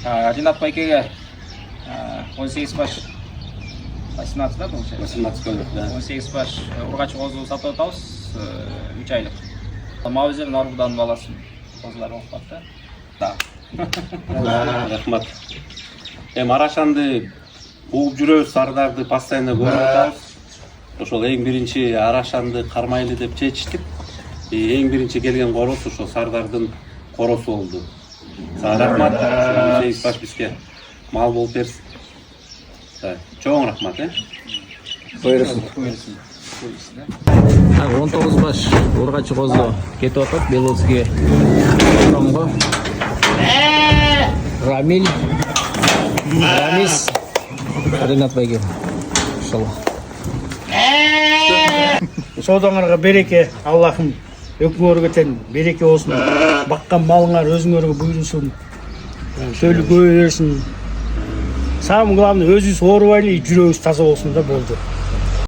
Ринат байкеге 18 баш 18 да получается? 18 көлік, да. 18 баш ургач қозы сатып атабыз 3 айлық. Мавзер Нарбудан баласын қозылар оқып атты. Да. Рахмат. Арашанды угуп жүрөбүз, Сардарды постоянно көрүп атабыз. Ошол эң биринчи Арашанды кармайлы деп чечтик. Эң биринчи келген корос ошол Сардардын коросу болду. Рахмат. 18 баш бизге мал болуп берсин. Чоң рахмат, Buyursun. 19 baş urgaçı qozu ketip atıp Беловский Ромго Рамиль Рамис Ринат байге иншалла. Содаңарға береке, Аллахым өкмөргө тең береке болсын. Баккан малыңар өзүңөргө буйрусын. Сөйлү көбөйөрсүн. Самое главное, өзүбүз оорубайлы, жүрөгүбүз таза болсун да болду.